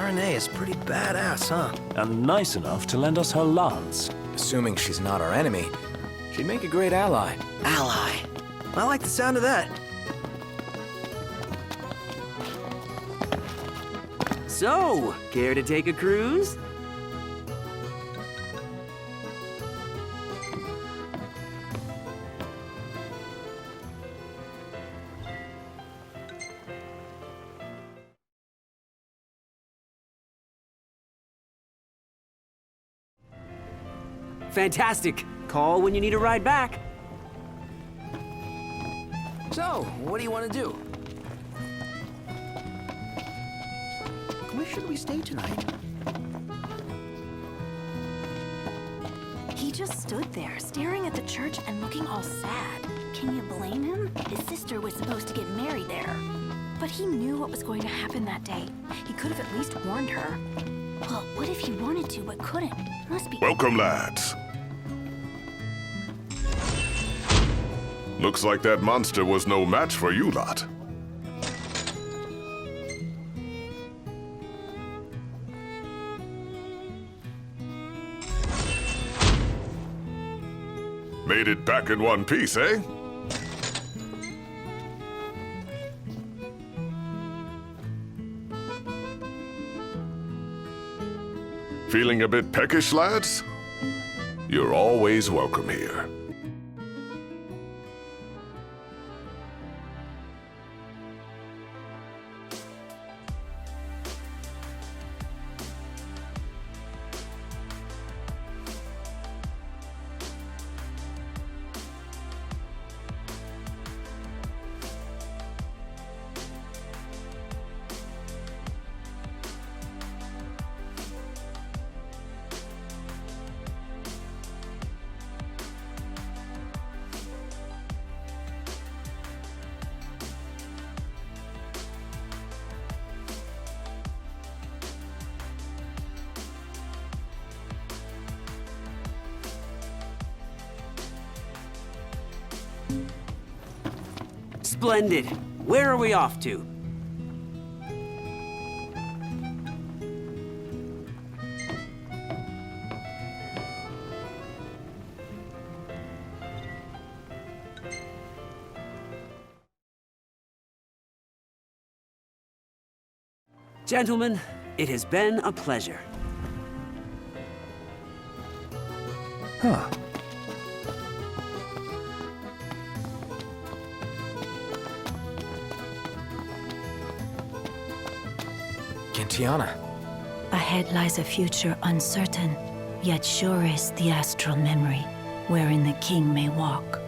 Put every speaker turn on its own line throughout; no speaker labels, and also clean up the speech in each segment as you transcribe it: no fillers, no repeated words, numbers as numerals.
Aranea is pretty badass, huh?
And nice enough to lend us her lance.
Assuming she's not our enemy, she'd make a great ally. Ally? I like the sound of that.
So, care to take a cruise? Fantastic! Call when you need a ride back.
So, what do you want to do? Where should we stay tonight?
He just stood there, staring at the church and looking all sad. Can you blame him? His sister was supposed to get married there. But he knew what was going to happen that day. He could have at least warned her. Well, what if he wanted to but couldn't? Must be...
Welcome, lads. Looks like that monster was no match for you lot. Made it back in one piece, eh? Feeling a bit peckish, lads? You're always welcome here.
Splendid. Where are we off to? Gentlemen, it has been a pleasure.
Huh. Tiana.
Ahead lies a future uncertain, yet sure is the astral memory, wherein the king may walk.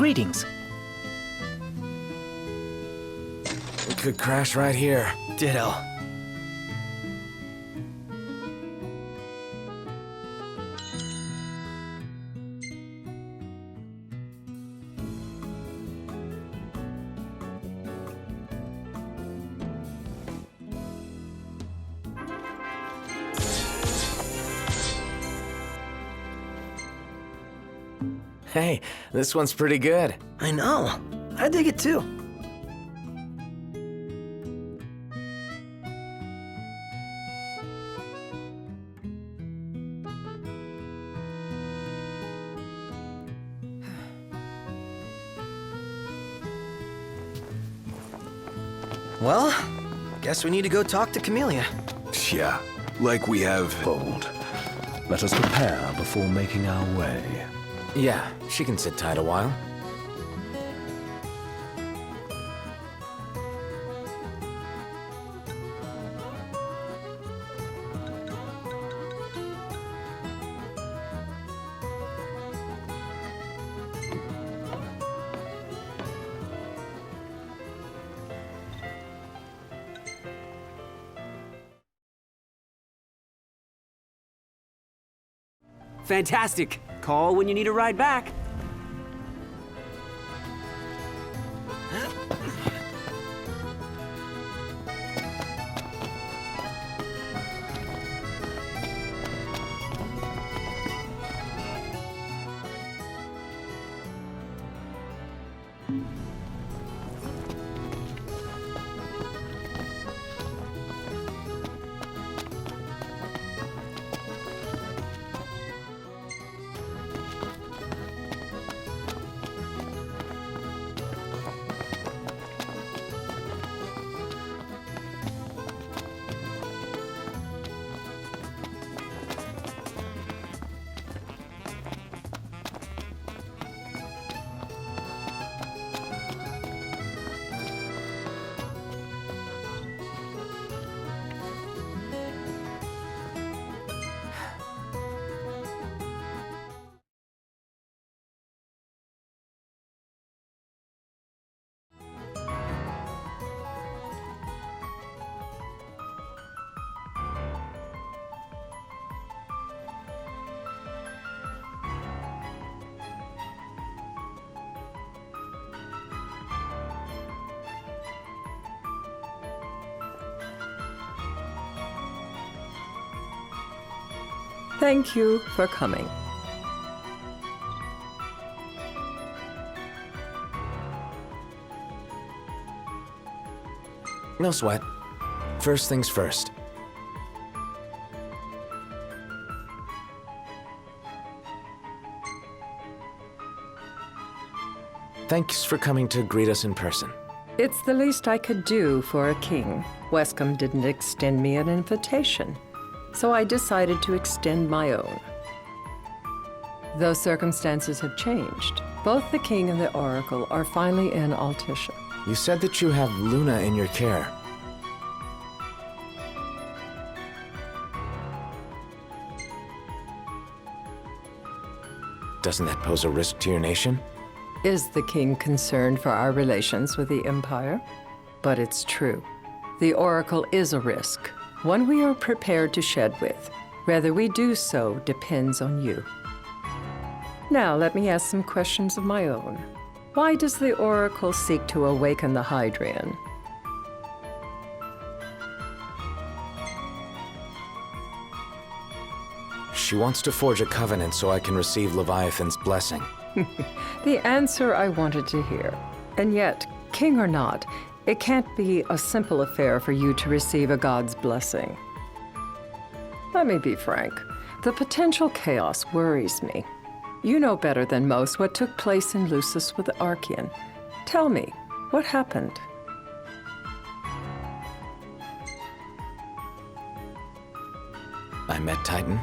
Greetings.
We could crash right here.
Ditto.
Hey, this one's pretty good.
I know. I dig it too. Well, guess we need to go talk to Camellia.
Yeah, like we have.
Bold. Let us prepare before making our way.
Yeah, she can sit tight a while.
Fantastic. Call when you need a ride back.
Thank you for coming.
No sweat. First things first. Thanks for coming to greet us in person.
It's the least I could do for a king. Wescombe didn't extend me an invitation, so I decided to extend my own. Though circumstances have changed, both the king and the oracle are finally in Altissia.
You said that you have Luna in your care. Doesn't that pose a risk to your nation?
Is the king concerned for our relations with the Empire? But it's true. The oracle is a risk, one we are prepared to shed with. Whether we do so depends on you. Now, let me ask some questions of my own. Why does the oracle seek to awaken the Hydrian?
She wants to forge a covenant so I can receive Leviathan's blessing.
The answer I wanted to hear. And yet, king or not, it can't be a simple affair for you to receive a god's blessing. Let me be frank. The potential chaos worries me. You know better than most what took place in Lucis with the Archean. Tell me, what happened?
I met Titan,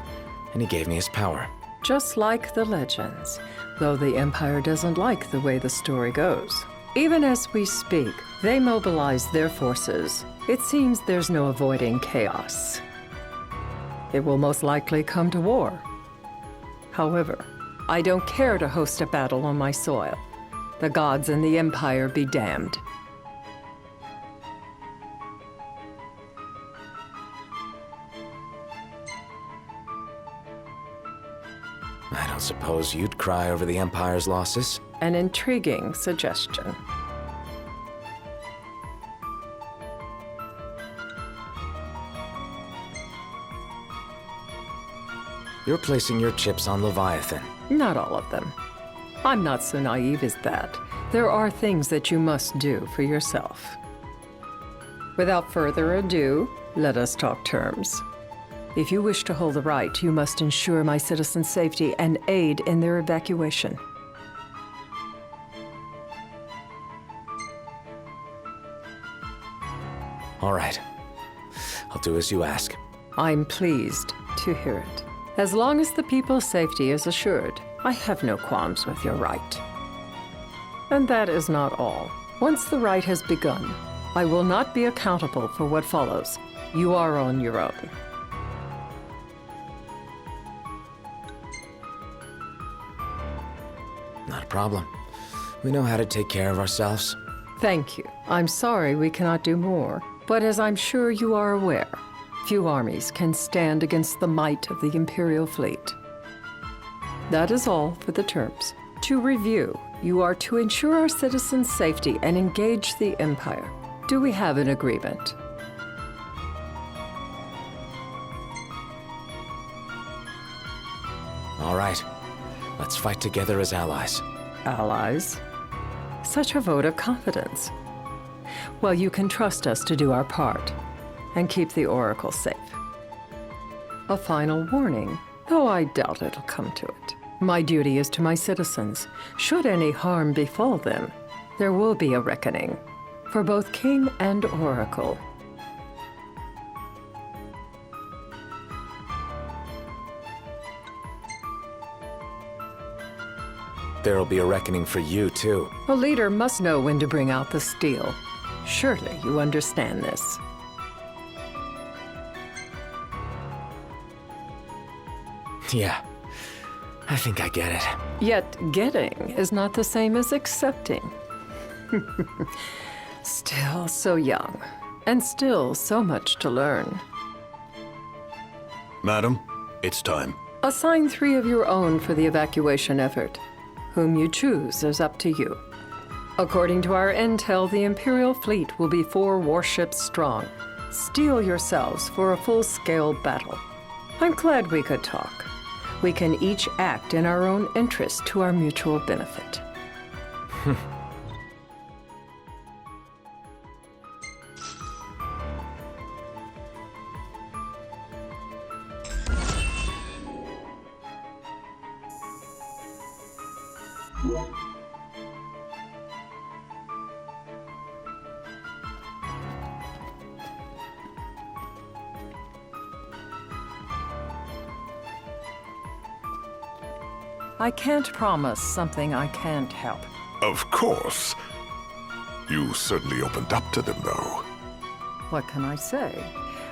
and he gave me his power.
Just like the legends, though the Empire doesn't like the way the story goes. Even as we speak, they mobilize their forces. It seems there's no avoiding chaos. It will most likely come to war. However, I don't care to host a battle on my soil. The gods and the Empire be damned.
I don't suppose you'd cry over the Empire's losses?
An intriguing suggestion.
You're placing your chips on Leviathan.
Not all of them. I'm not so naive as that. There are things that you must do for yourself. Without further ado, let us talk terms. If you wish to hold the right, you must ensure my citizens' safety and aid in their evacuation.
All right. I'll do as you ask.
I'm pleased to hear it. As long as the people's safety is assured, I have no qualms with your right. And that is not all. Once the rite has begun, I will not be accountable for what follows. You are on your own.
Not a problem. We know how to take care of ourselves.
Thank you. I'm sorry we cannot do more, but as I'm sure you are aware, few armies can stand against the might of the Imperial fleet. That is all for the terms. To review, you are to ensure our citizens' safety and engage the Empire. Do we have an agreement?
All right. Let's fight together as allies.
Allies? Such a vote of confidence. Well, you can trust us to do our part and keep the Oracle safe. A final warning, though I doubt it'll come to it. My duty is to my citizens. Should any harm befall them, there will be a reckoning for both King and Oracle.
There'll be a reckoning for you, too.
A leader must know when to bring out the steel. Surely you understand this.
Yeah. I think I get it.
Yet getting is not the same as accepting. Still so young, and still so much to learn.
Madam, it's time.
Assign 3 of your own for the evacuation effort. Whom you choose is up to you. According to our intel, the Imperial fleet will be 4 warships strong. Steel yourselves for a full-scale battle. I'm glad we could talk. We can each act in our own interest to our mutual benefit. I can't promise something I can't help.
Of course. You certainly opened up to them, though.
What can I say?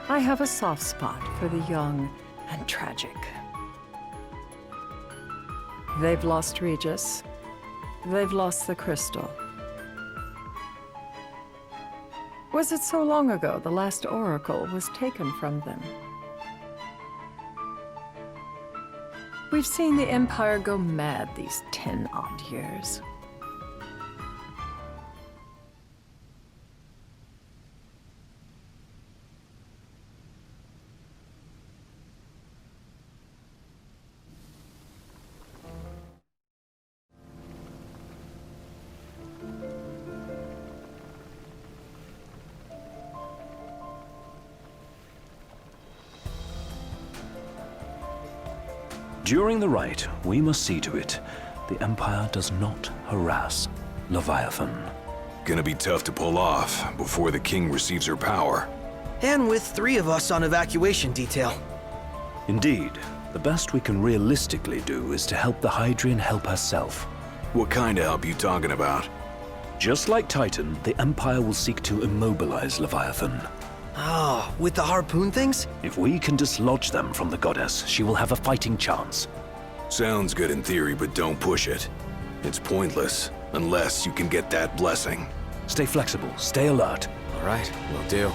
I have a soft spot for the young and tragic. They've lost Regis. They've lost the crystal. Was it so long ago the last oracle was taken from them? We've seen the Empire go mad these 10-odd years.
During the rite, we must see to it the Empire does not harass Leviathan.
Gonna be tough to pull off before the king receives her power.
And with 3 of us on evacuation detail.
Indeed, the best we can realistically do is to help the Hydrian help herself.
What kind of help you talking about?
Just like Titan, the Empire will seek to immobilize Leviathan.
Ah, with the harpoon things?
If we can dislodge them from the goddess, she will have a fighting chance.
Sounds good in theory, but don't push it. It's pointless. unless you can get that blessing.
Stay flexible, stay alert.
All right, will do.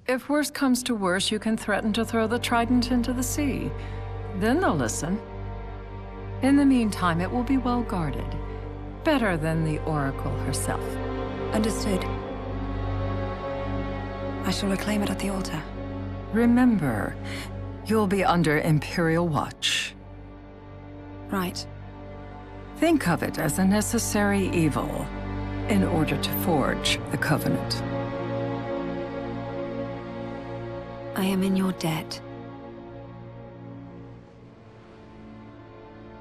If worse comes to worse, you can threaten to throw the trident into the sea. Then they'll listen. In the meantime, it will be well guarded. Better than the Oracle herself.
Understood. I shall reclaim it at the altar.
Remember, you'll be under Imperial watch.
Right.
Think of it as a necessary evil in order to forge the Covenant.
I am in your debt.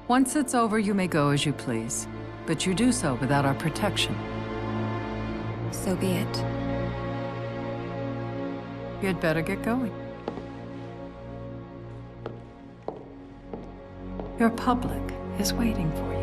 Once it's over, you may go as you please, but you do so without our protection.
So be it.
You'd better get going. Your public is waiting for you.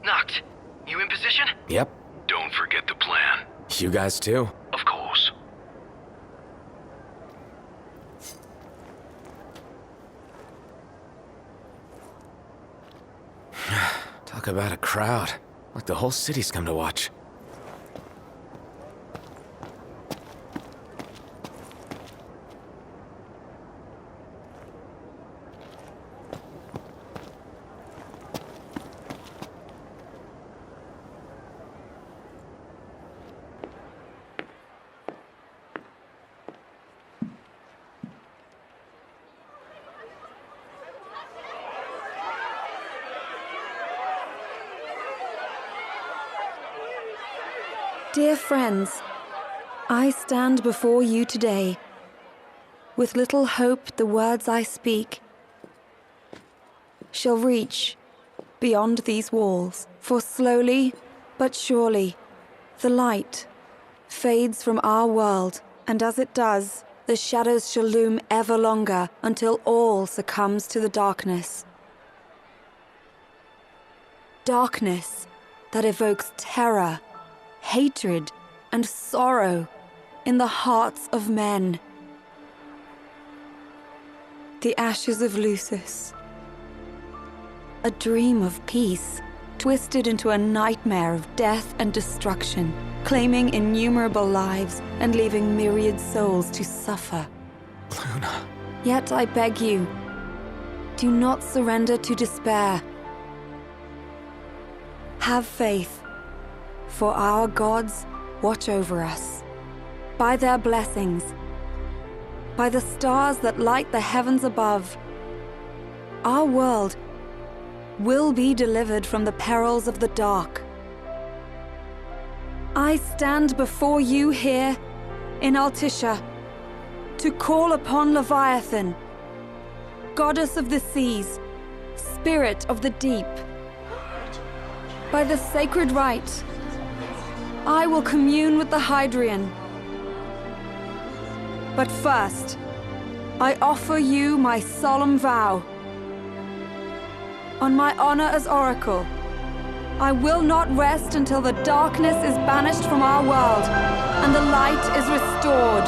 Noct, you in position?
Yep.
Don't forget the plan.
You guys too.
Of course.
Talk about a crowd. Like the whole city's come to watch.
Dear friends, I stand before you today. With little hope the words I speak shall reach beyond these walls. For slowly but surely the light fades from our world, and as it does, the shadows shall loom ever longer until all succumbs to the darkness. Darkness that evokes terror, hatred, and sorrow in the hearts of men. The ashes of Lucis. A dream of peace, twisted into a nightmare of death and destruction, claiming innumerable lives and leaving myriad souls to suffer.
Luna.
Yet I beg you, do not surrender to despair. Have faith, for our gods watch over us. By their blessings, by the stars that light the heavens above, our world will be delivered from the perils of the dark. I stand before you here in Altissia to call upon Leviathan, goddess of the seas, spirit of the deep. By the sacred rite, I will commune with the Hydrian. But first, I offer you my solemn vow on my honor as Oracle. I will not rest until the darkness is banished from our world and the light is restored.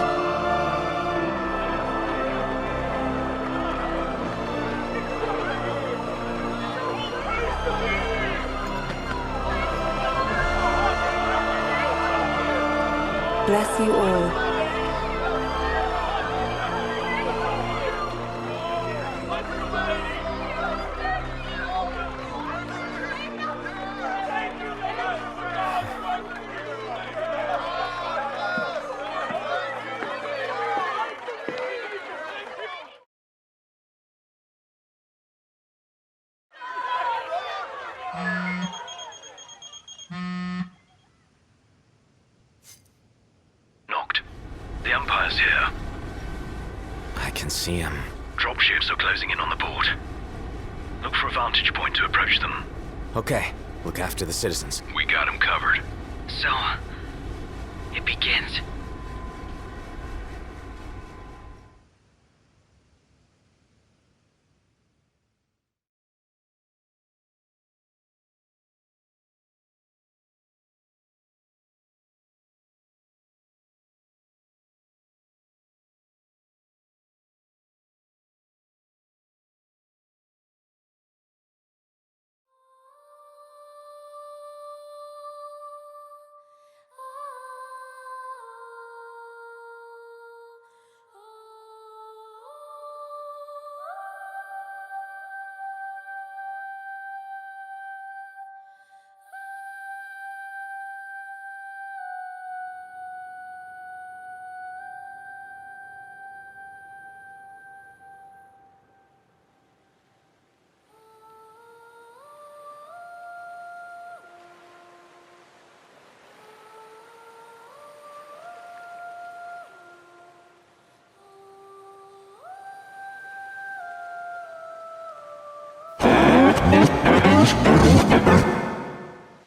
Bless you all.
Knocked. The Empire's here.
I can see him.
Dropships are closing in on the port. Look for a vantage point to approach them.
Okay, look after the citizens.
We got them covered.
So, it begins.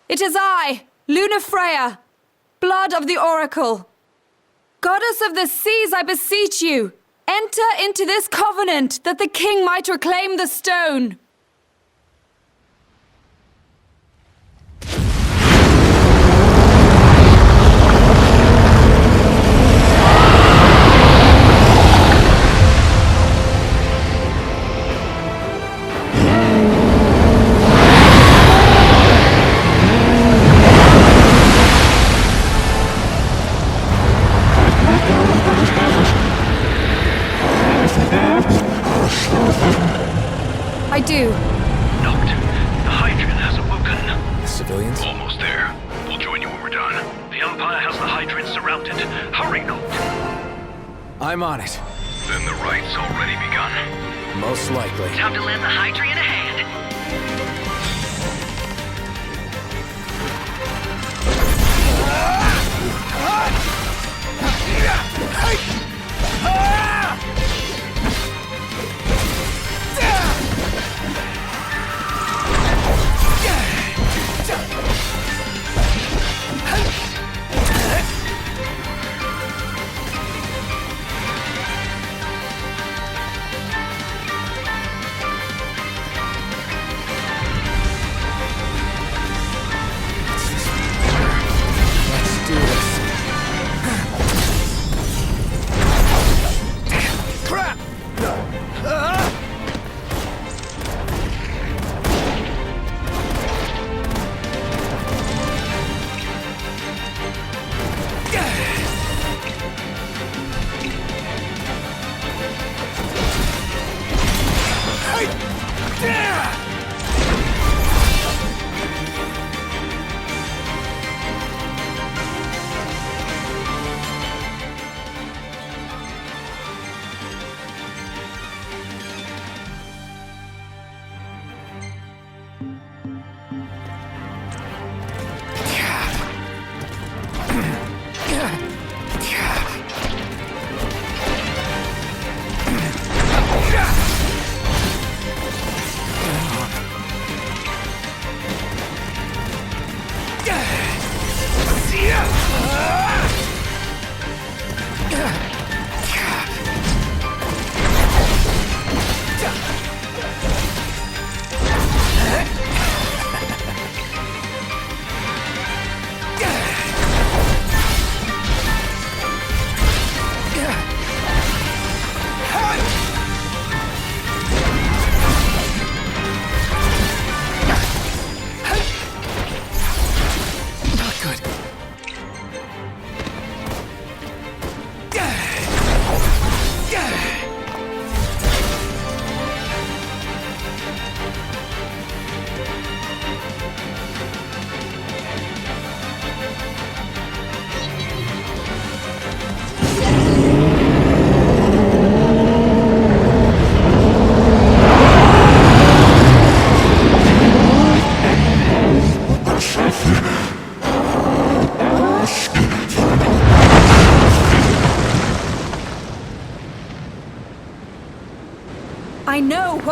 It is I, Lunafreya, blood of the Oracle. Goddess of the seas, I beseech you, enter into this covenant that the king might reclaim the stone. I do.
Knocked. The Hydrian has awoken.
The civilians?
Almost there. We'll join you when we're done. The Empire has the Hydrian surrounded. Hurry, Knocked.
I'm on it.
Then the right's already begun.
Most likely.
Time to lend the Hydrian a hand.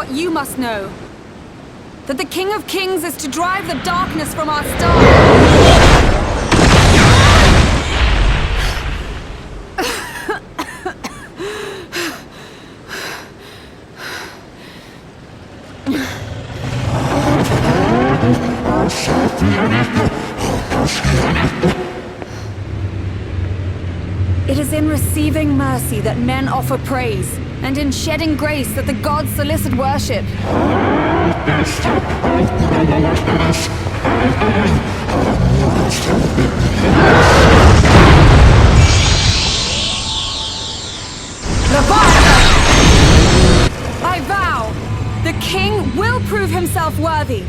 what you must know. That the King of Kings is to drive the darkness from our star. It is in receiving mercy that men offer praise, and in shedding grace that the gods solicit worship. Leviathan! I vow, the king will prove himself worthy.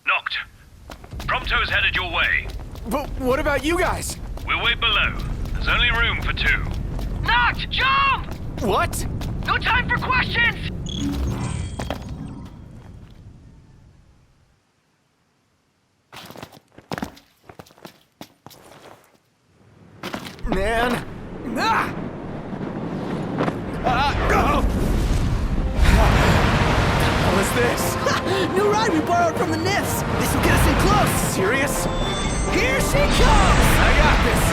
Noct. Prompto's headed your way.
But what about you guys?
We'll wait below. There's only room for 2.
Noct, jump!
What?
No time for questions!
Man. Ah! What is this?
New ride we borrowed from the Nifs. This will get us in close.
Serious?
Here she comes!
I got this.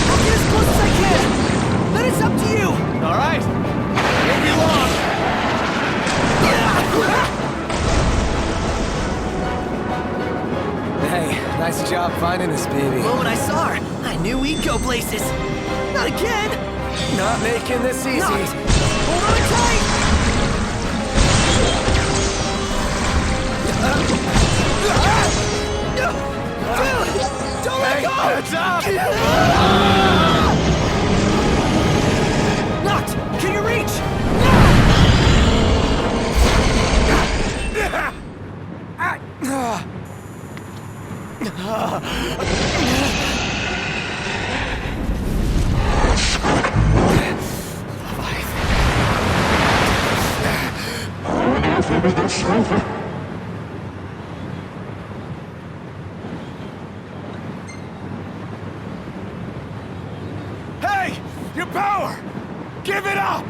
I'll get as close as I can. Then it's up to you.
All right. Won't be long. Hey, nice job finding this baby.
Well, when I saw her, I knew we'd go places. Not again.
Not making this easy.
Hold on tight. Dude, don't let
Hey,
go.
heads up.
Noct, can you reach?
Hey, your power! Give it up!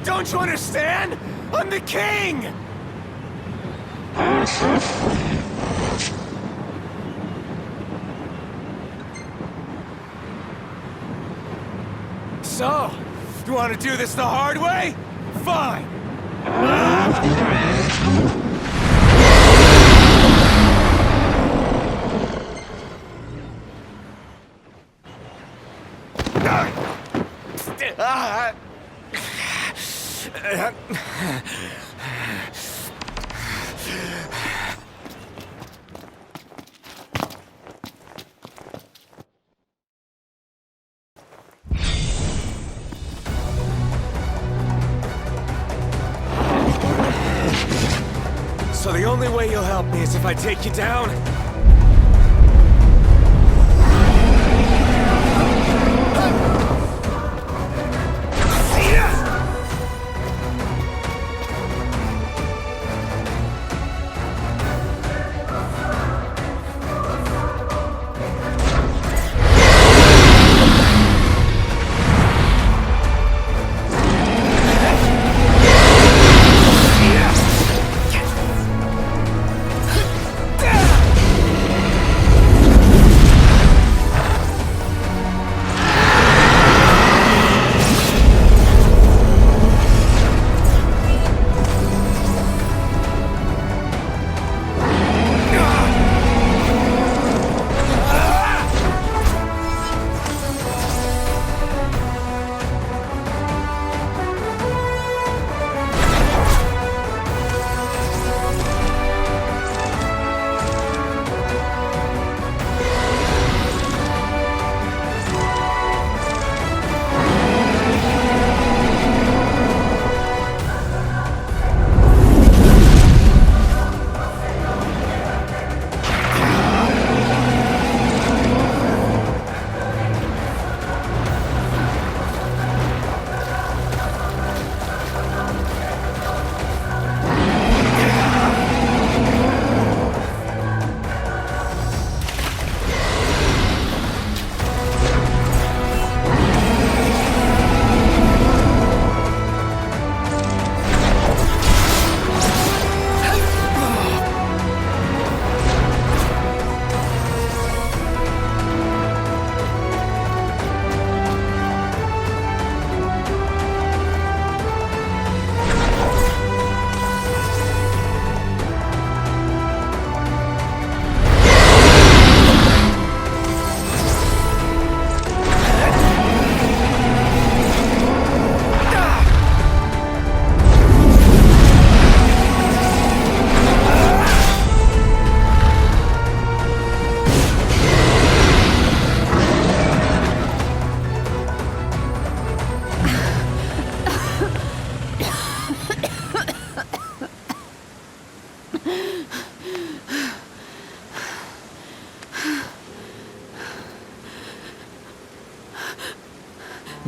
Don't you understand? I'm the king! So, you want to do this the hard way? Fine! So the only way you'll help me is if I take you down?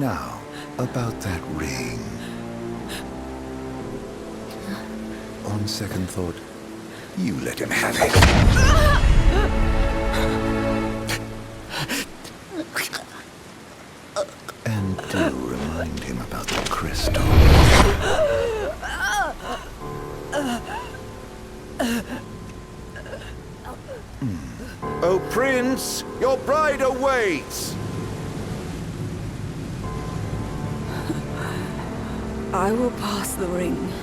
Now, about that ring. On second thought, you let him have it. And do remind him about the crystal.
Oh, Prince, your bride awaits!
I will pass the ring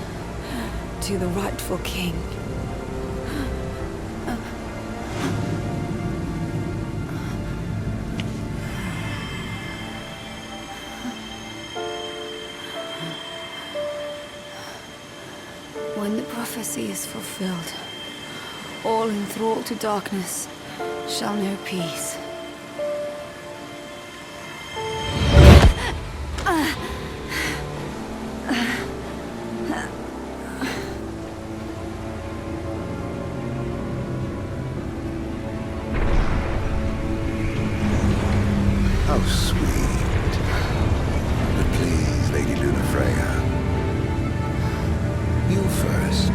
to the rightful king. When the prophecy is fulfilled, all enthralled to darkness shall know peace.
How sweet. But please, Lady Lunafreya. You first.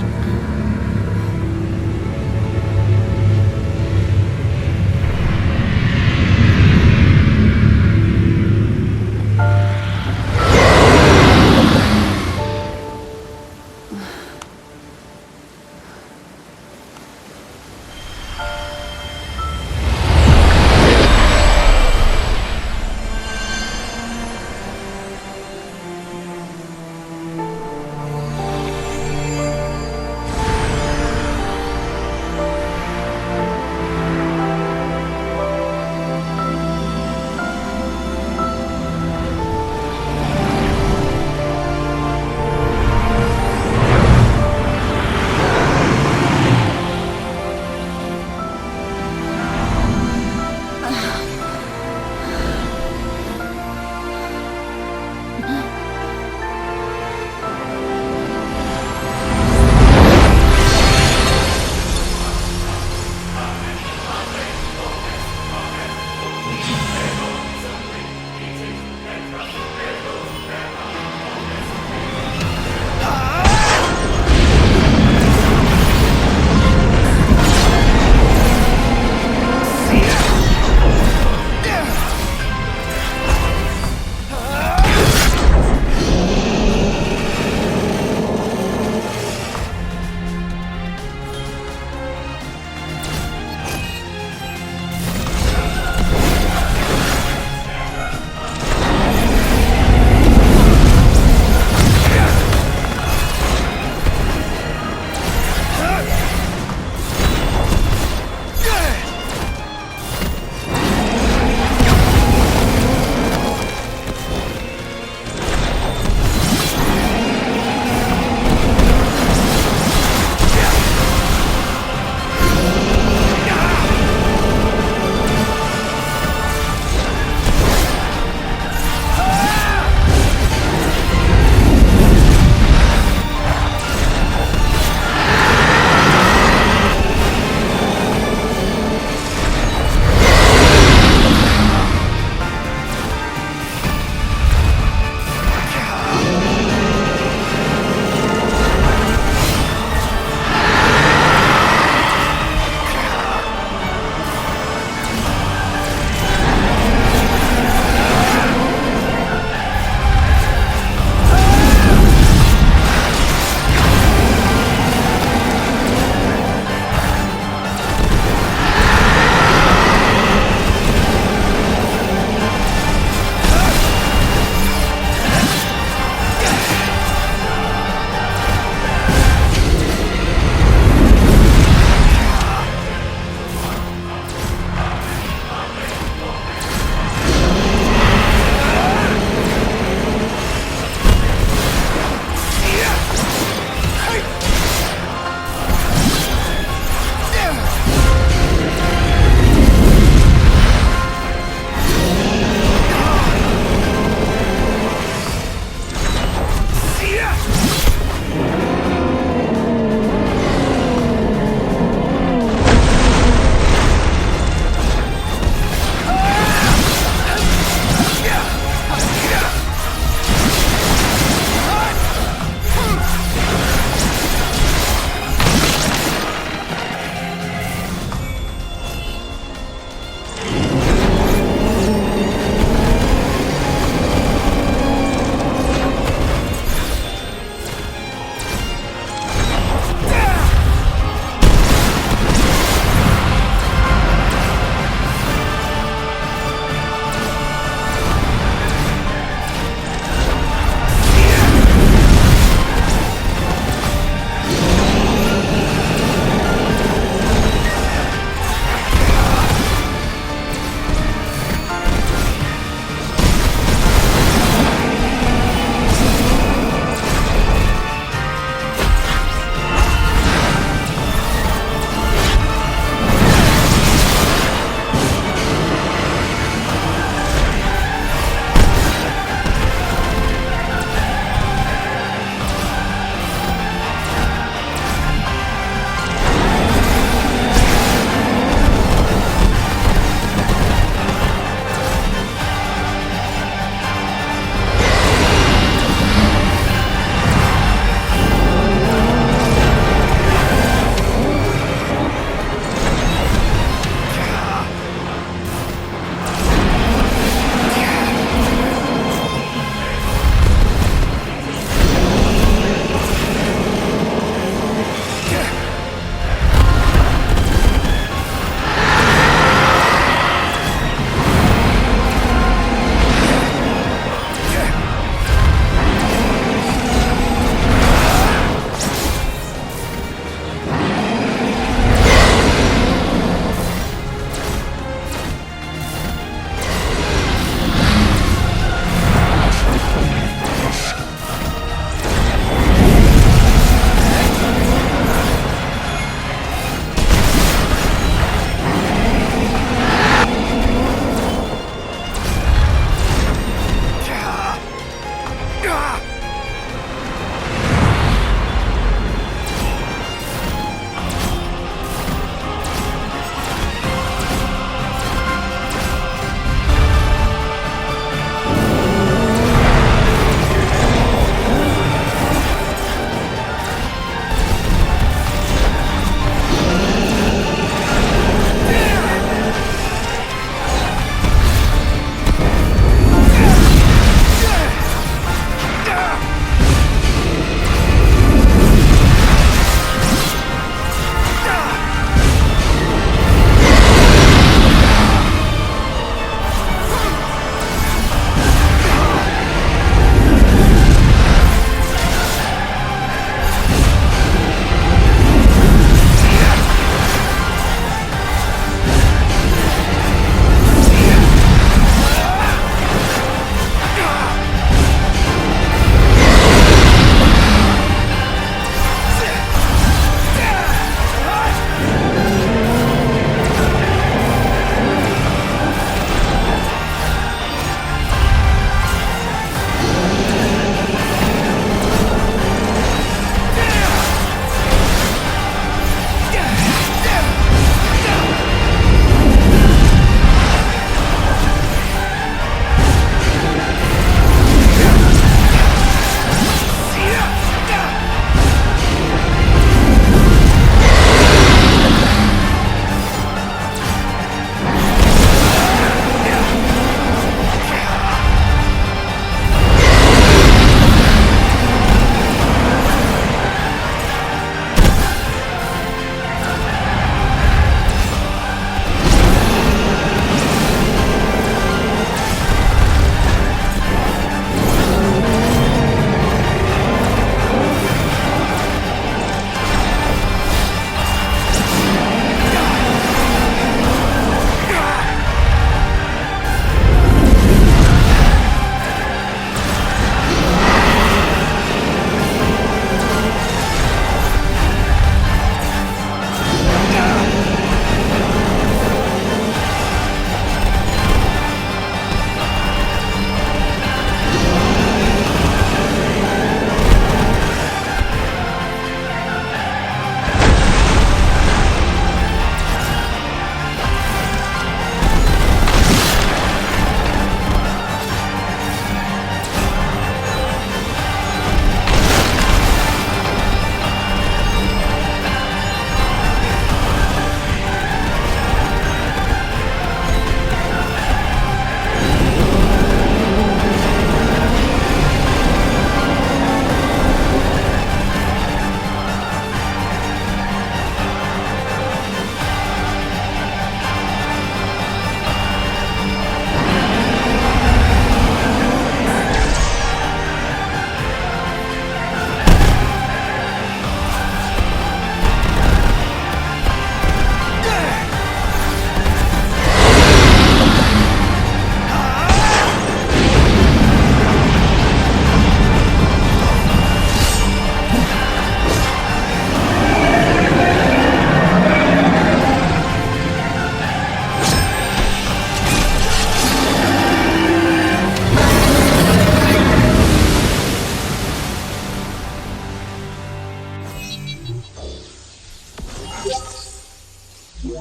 It's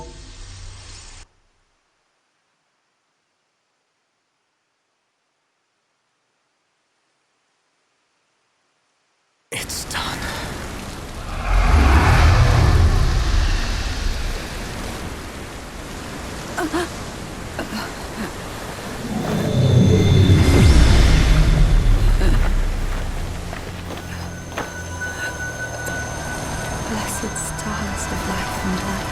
done.
Blessed stars of life and light.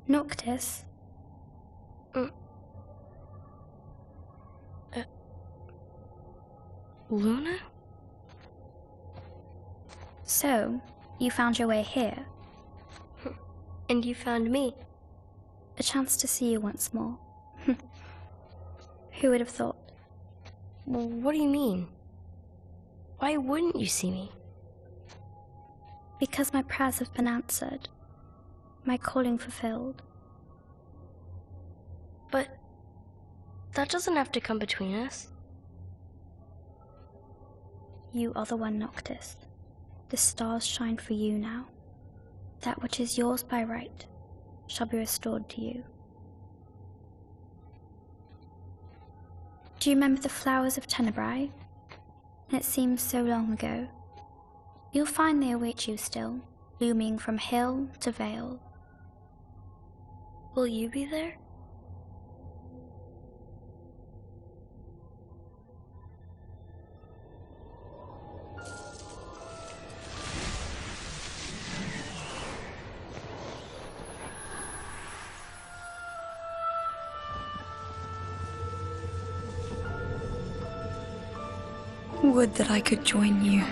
Noctis?
Luna?
So, you found your way here.
And you found me.
A chance to see you once more. Who would have thought?
Well, what do you mean? Why wouldn't you see me?
Because my prayers have been answered. My calling fulfilled.
But that doesn't have to come between us.
You are the one, Noctis. The stars shine for you now. That which is yours by right shall be restored to you. Do you remember the flowers of Tenebrae? It seems so long ago. You'll find they await you still, blooming from hill to vale.
Will you be there?
Would that I could join you.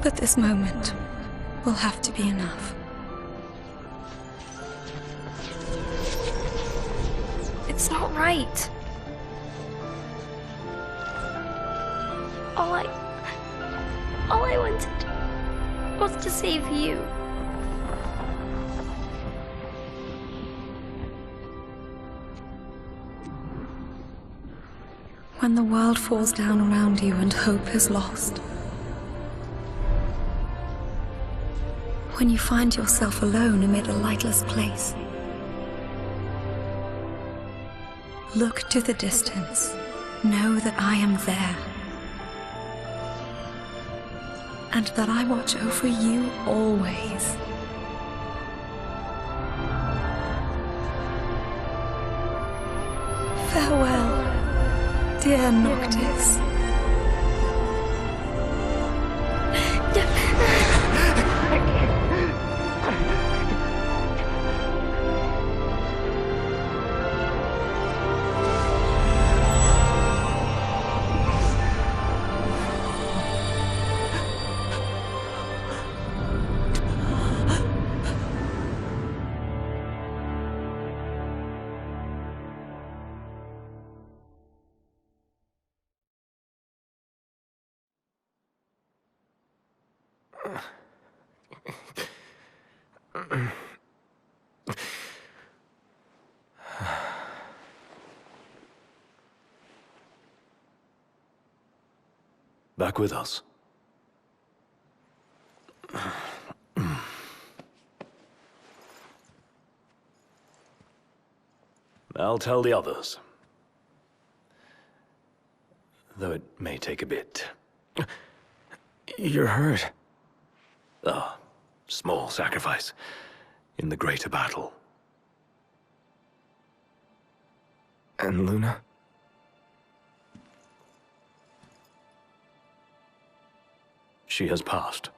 But this moment will have to be enough.
It's not right. All I wanted was to save you.
When the world falls down around you and hope is lost. When you find yourself alone amid a lightless place. Look to the distance. Know that I am there. And that I watch over you always. Farewell, dear Noctis.
Back with us. I'll tell the others. though it may take a bit. You're hurt. Ah, small sacrifice in the greater battle.
And Luna?
She has passed.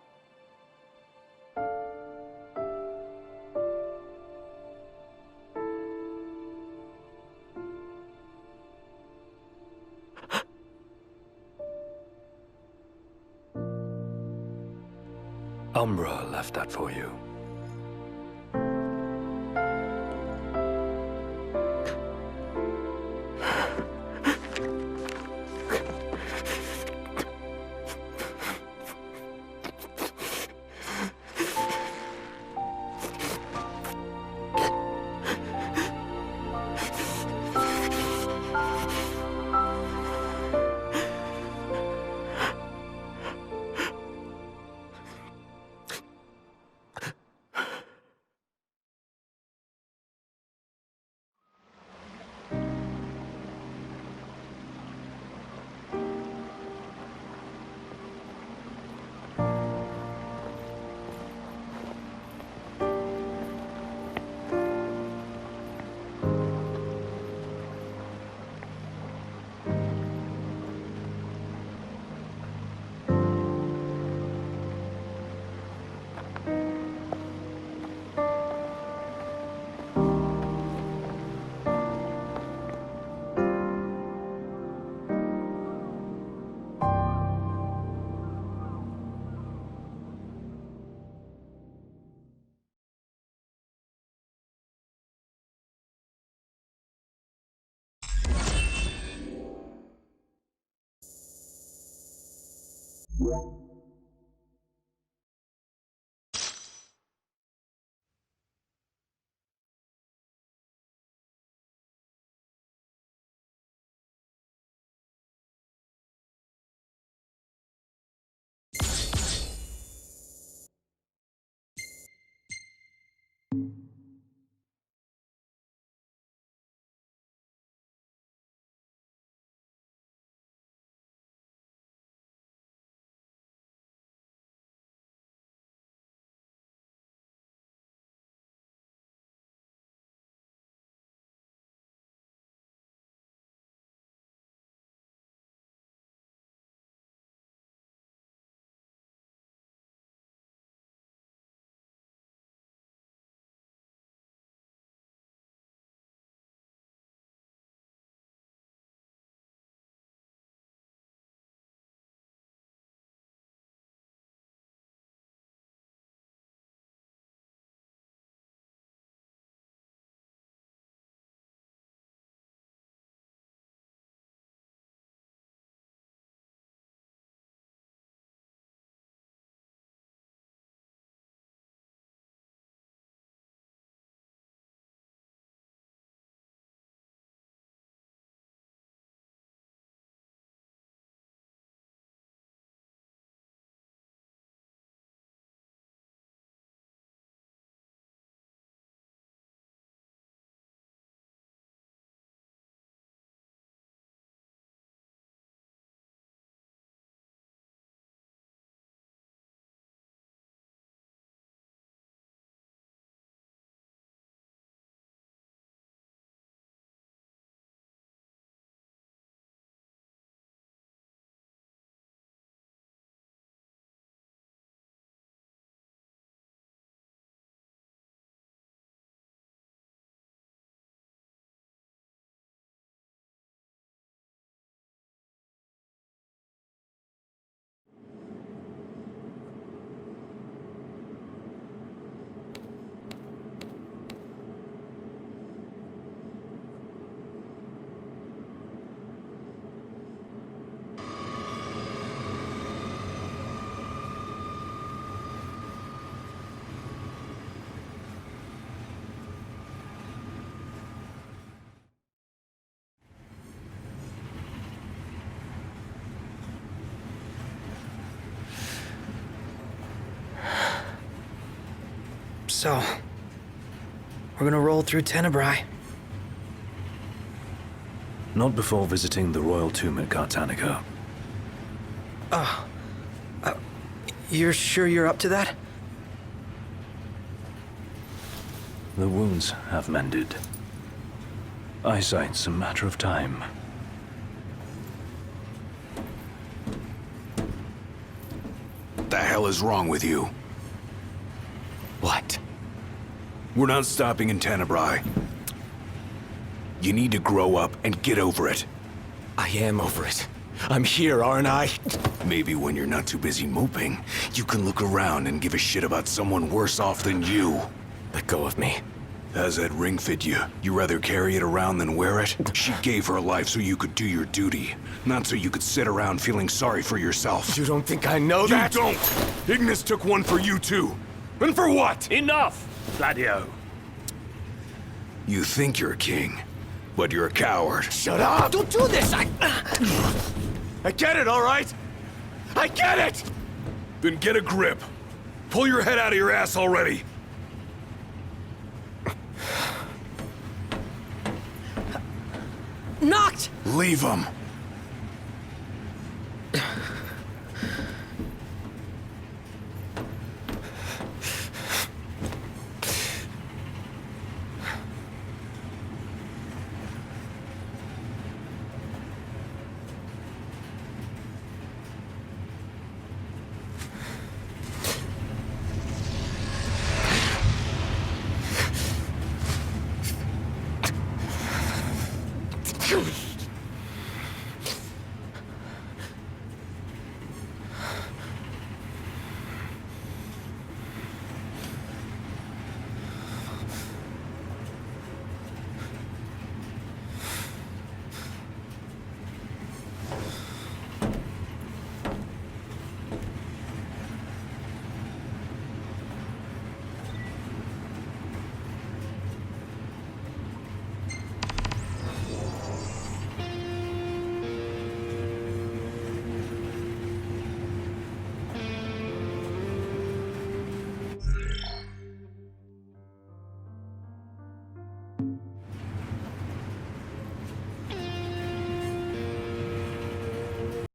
Umbra left that for you.
So, we're gonna roll through Tenebrae.
Not before visiting the royal tomb at Cartanica.
You're sure you're up to that?
The wounds have mended. Eyesight's a matter of time.
What the hell is wrong with you?
What?
We're not stopping in Tenebrae. You need to grow up and get over it.
I am over it. I'm here, aren't I?
Maybe when you're not too busy moping, you can look around and give a shit about someone worse off than you.
Let go of me.
How's that ring fit you? You rather carry it around than wear it? She gave her life so you could do your duty, not so you could sit around feeling sorry for yourself.
You don't think I know that?
You don't! Ignis took one for you too. And for what?
Enough, Gladio.
You think you're a king, but you're a coward.
Shut up! Don't do this! I get it, all right? I get it!
Then get a grip. Pull your head out of your ass already.
Noct!
Leave him.